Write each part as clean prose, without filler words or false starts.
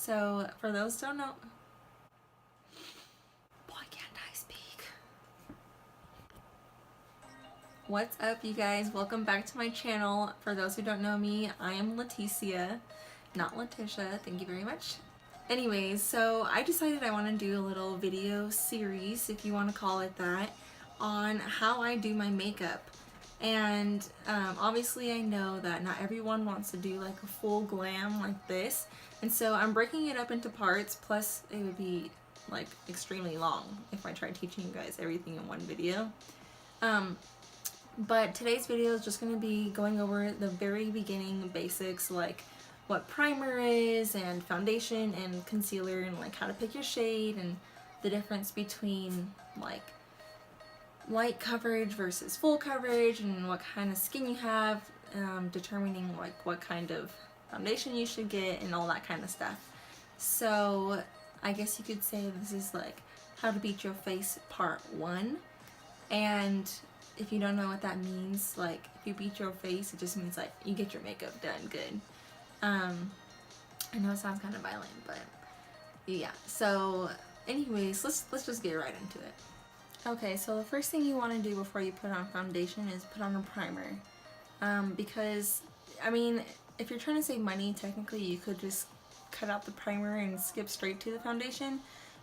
So, for those who don't know, why can't I speak? What's up, you guys? Welcome back to my channel. For those who don't know me, I am Leticia, not Letitia. Thank you very much. Anyways, so I decided I want to do a little video series, if you want to call it that, on how I do my makeup. And obviously I know that not everyone wants to do like a full glam like this, and so I'm breaking it up into parts, plus it would be like extremely long if I tried teaching you guys everything in one video. But today's video is just going to be going over the very beginning basics, like what primer is and foundation and concealer, and like how to pick your shade and the difference between like light coverage versus full coverage and what kind of skin you have, determining like what kind of foundation you should get and all that kind of stuff. So I guess you could say this is like how to beat your face part 1. And if you don't know what that means, like if you beat your face, it just means like you get your makeup done good. I know it sounds kind of violent, but yeah. So anyways, let's just get right into it. Okay, so the first thing you want to do before you put on foundation is put on a primer. Because, I mean, if you're trying to save money, technically you could just cut out the primer and skip straight to the foundation.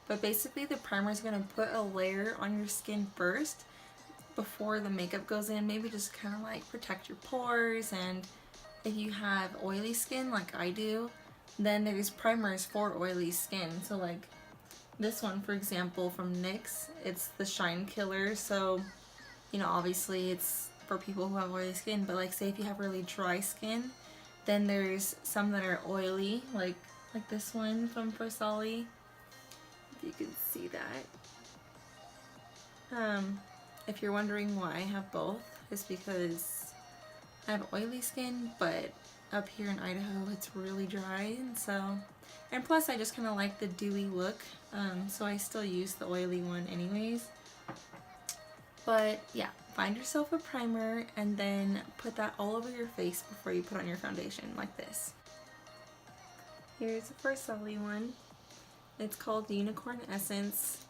But basically the primer is going to put a layer on your skin first before the makeup goes in. Maybe just kind of like protect your pores, and if you have oily skin like I do, then there's primers for oily skin. So like this one, for example, from NYX, it's the Shine Killer. So, you know, obviously it's for people who have oily skin, but like say if you have really dry skin, then there's some that are oily, like this one from Versali, if you can see that. If you're wondering why I have both, it's because I have oily skin, but up here in Idaho it's really dry, and plus I just kind of like the dewy look, so I still use the oily one anyways. But yeah, find yourself a primer and then put that all over your face before you put on your foundation, like this. Here's the Versali one. It's called Unicorn Essence.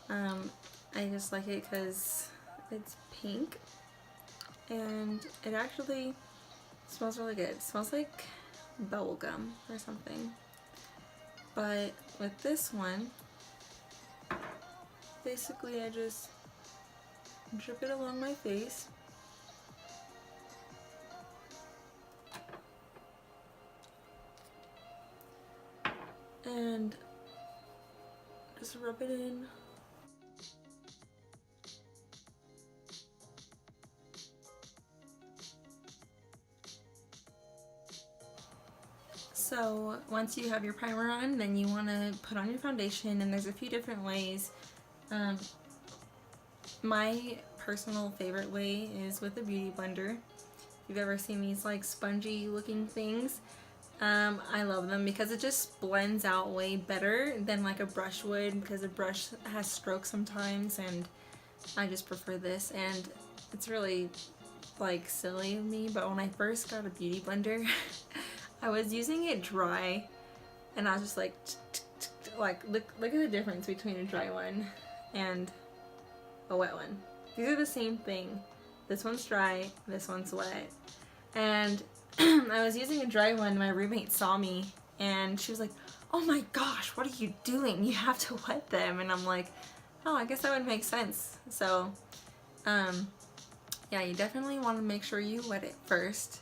I just like it because it's pink and it actually smells really good. It smells like bubble gum or something. But with this one, basically I just drip it along my face. And just rub it in. So once you have your primer on, then you want to put on your foundation, and there's a few different ways. My personal favorite way is with a beauty blender. If you've ever seen these like spongy looking things, I love them because it just blends out way better than like a brush would, because a brush has strokes sometimes, and I just prefer this. And it's really like silly of me, but when I first got a beauty blender I was using it dry, and I was just like look at the difference between a dry one and a wet one. These are the same thing. This one's dry, this one's wet. And I was using a dry one, my roommate saw me and she was like, "Oh my gosh, what are you doing? You have to wet them." And I'm like, oh, I guess that would make sense. So yeah, you definitely want to make sure you wet it first.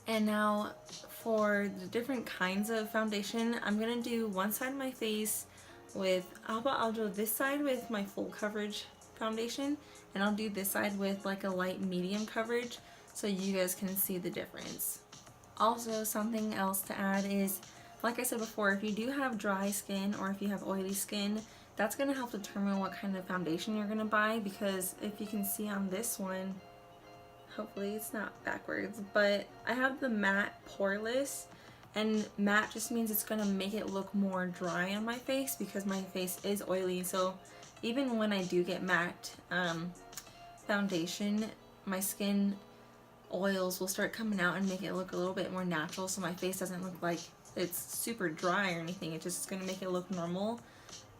And now for the different kinds of foundation, I'm gonna do one side of my face with, I'll do this side with my full coverage foundation, and I'll do this side with like a light medium coverage, so you guys can see the difference. Also, something else to add is, like I said before, if you do have dry skin or if you have oily skin, that's gonna help determine what kind of foundation you're gonna buy, because if you can see on this one, hopefully it's not backwards, but I have the matte poreless, and matte just means it's gonna make it look more dry on my face because my face is oily. So even when I do get matte foundation, my skin oils will start coming out and make it look a little bit more natural, so my face doesn't look like it's super dry or anything. It's just gonna make it look normal.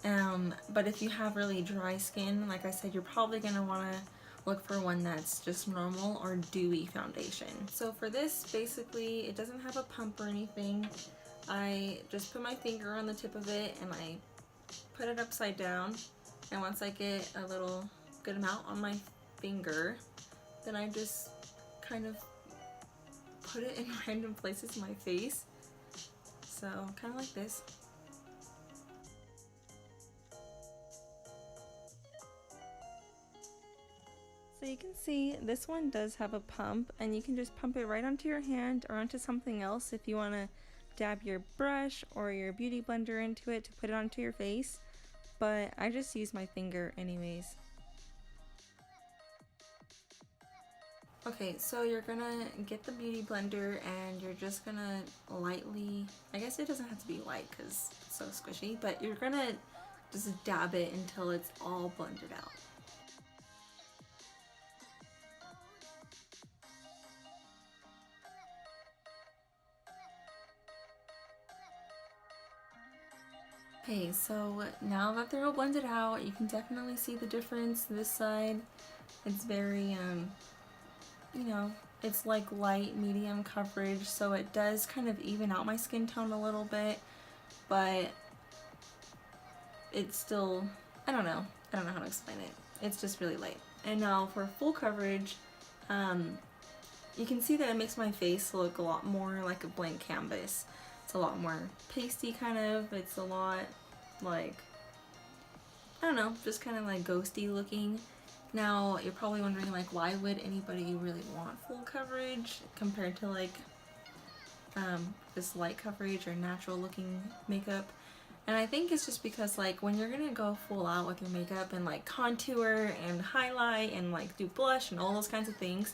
But if you have really dry skin, like I said, you're probably gonna wanna look for one that's just normal or dewy foundation. So for this, basically, it doesn't have a pump or anything. I just put my finger on the tip of it and I put it upside down. And once I get a little good amount on my finger, then I just kind of put it in random places in my face. So kind of like this. So you can see this one does have a pump, and you can just pump it right onto your hand or onto something else if you want to dab your brush or your beauty blender into it to put it onto your face. But I just use my finger anyways. Okay, so you're gonna get the beauty blender and you're just gonna lightly, I guess it doesn't have to be light because it's so squishy, but you're gonna just dab it until it's all blended out. Okay, so now that they're all blended out, you can definitely see the difference. This side, it's very, you know, it's like light, medium coverage, so it does kind of even out my skin tone a little bit, but it's still, I don't know how to explain it. It's just really light. And now for full coverage, you can see that it makes my face look a lot more like a blank canvas. It's a lot more pasty kind of, it's a lot like, I don't know, just kind of like ghosty looking. Now you're probably wondering like, why would anybody really want full coverage compared to like this light coverage or natural looking makeup? And I think it's just because like when you're gonna go full out with your makeup and like contour and highlight and like do blush and all those kinds of things,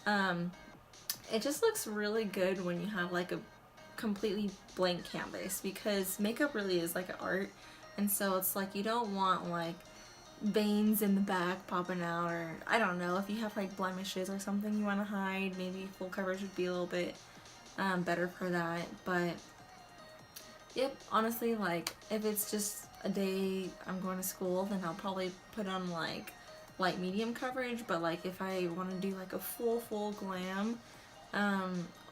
it just looks really good when you have like a completely blank canvas, because makeup really is like an art, and so it's like you don't want like veins in the back popping out, or I don't know, if you have like blemishes or something you want to hide, maybe full coverage would be a little bit better for that. But yep, honestly, like if it's just a day I'm going to school, then I'll probably put on like light medium coverage. But like if I want to do like a full glam,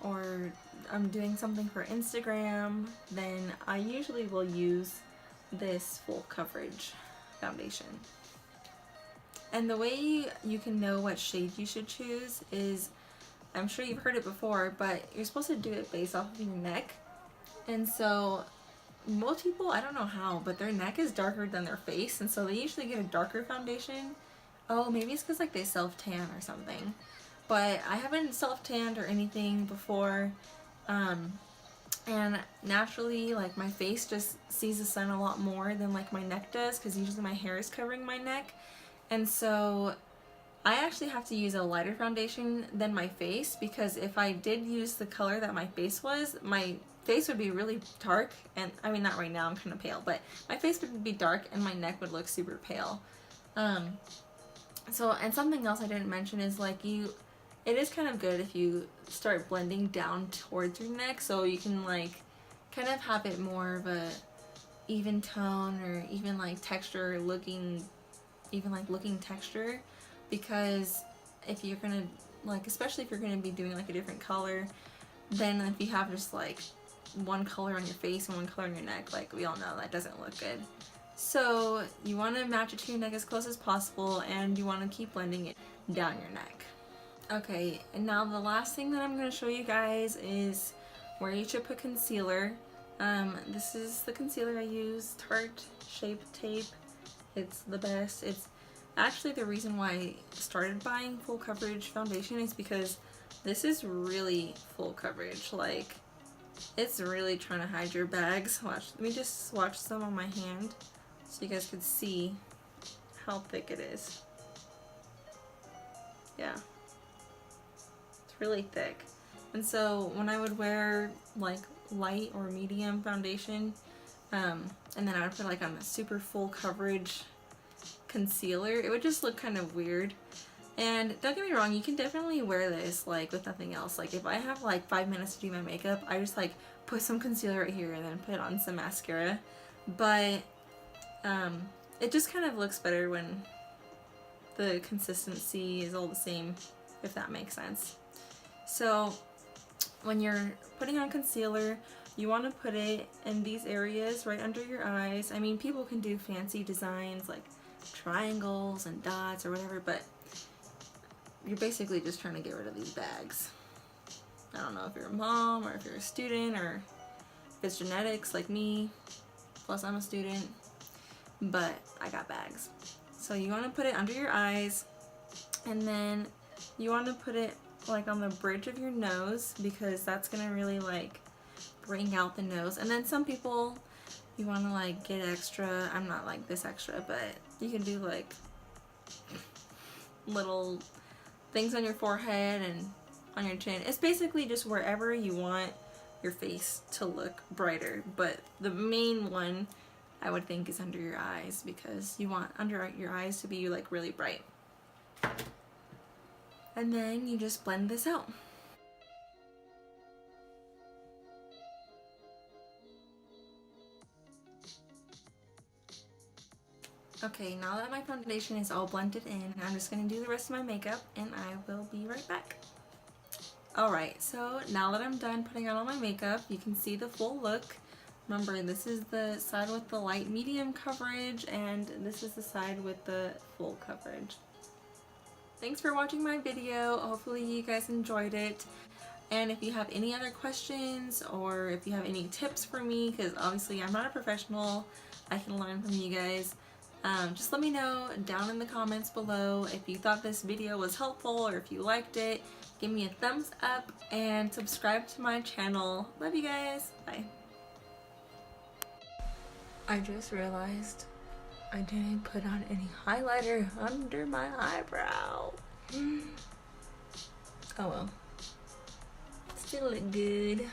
or I'm doing something for Instagram, then I usually will use this full coverage foundation. And the way you can know what shade you should choose is, I'm sure you've heard it before, but you're supposed to do it based off of your neck. And so most people, I don't know how, but their neck is darker than their face, and so they usually get a darker foundation. Oh, maybe it's because like they self-tan or something. But I haven't self-tanned or anything before, and naturally like my face just sees the sun a lot more than like my neck does, because usually my hair is covering my neck. And so I actually have to use a lighter foundation than my face, because if I did use the color that my face was, my face would be really dark, and I mean not right now, I'm kind of pale, but my face would be dark and my neck would look super pale. So, and something else I didn't mention is like it is kind of good if you start blending down towards your neck, so you can like kind of have it more of a even tone, or even like texture looking, even like looking texture. Because if you're gonna like, especially if you're gonna be doing like a different color, then if you have just like one color on your face and one color on your neck, like we all know that doesn't look good. So you want to match it to your neck as close as possible, and you want to keep blending it down your neck. Okay, and now the last thing that I'm going to show you guys is where you should put concealer. This is the concealer I use, Tarte Shape Tape. It's the best. It's actually the reason why I started buying full coverage foundation, is because this is really full coverage. Like, it's really trying to hide your bags. Watch, let me just swatch some on my hand so you guys could see how thick it is. Yeah. Really thick. And so when I would wear like light or medium foundation, and then I would put like on a super full coverage concealer, it would just look kind of weird. And don't get me wrong, you can definitely wear this like with nothing else. Like if I have like 5 minutes to do my makeup, I just like put some concealer right here and then put on some mascara. But it just kind of looks better when the consistency is all the same, if that makes sense. So when you're putting on concealer, you want to put it in these areas right under your eyes. I mean, people can do fancy designs like triangles and dots or whatever, but you're basically just trying to get rid of these bags. I don't know if you're a mom or if you're a student or if it's genetics like me, plus I'm a student, but I got bags. So you want to put it under your eyes, and then you want to put it like on the bridge of your nose, because that's gonna really like bring out the nose. And then some people, you want to like get extra, I'm not like this extra, but you can do like little things on your forehead and on your chin. It's basically just wherever you want your face to look brighter, but the main one I would think is under your eyes, because you want under your eyes to be like really bright. And then you just blend this out. Okay, now that my foundation is all blended in, I'm just going to do the rest of my makeup and I will be right back. Alright, so now that I'm done putting on all my makeup, you can see the full look. Remember, this is the side with the light medium coverage, and this is the side with the full coverage. Thanks for watching my video. Hopefully you guys enjoyed it. And if you have any other questions, or if you have any tips for me, because obviously I'm not a professional, I can learn from you guys. Just let me know down in the comments below if you thought this video was helpful or if you liked it. Give me a thumbs up and subscribe to my channel. Love you guys. Bye. I just realized I didn't put on any highlighter under my eyebrow. Oh well. Still look good.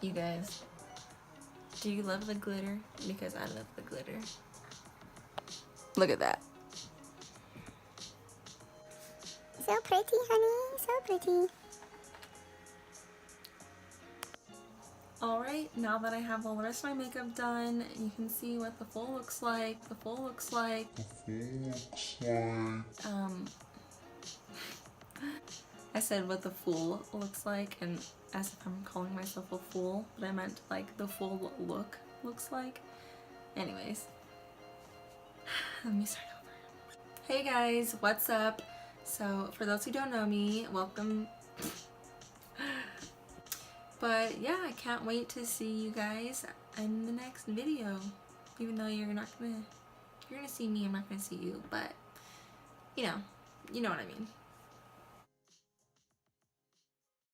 You guys, do you love the glitter? Because I love the glitter. Look at that. So pretty, honey. So pretty. Alright, now that I have all the rest of my makeup done, you can see what the full looks like. The full looks like... I said what the full looks like, and as if I'm calling myself a fool, but I meant like the full look looks like. Anyways, let me start over. Hey guys, what's up? So for those who don't know me, welcome. But yeah, I can't wait to see you guys in the next video. Even though you're gonna see me, I'm not gonna see you, but you know what I mean.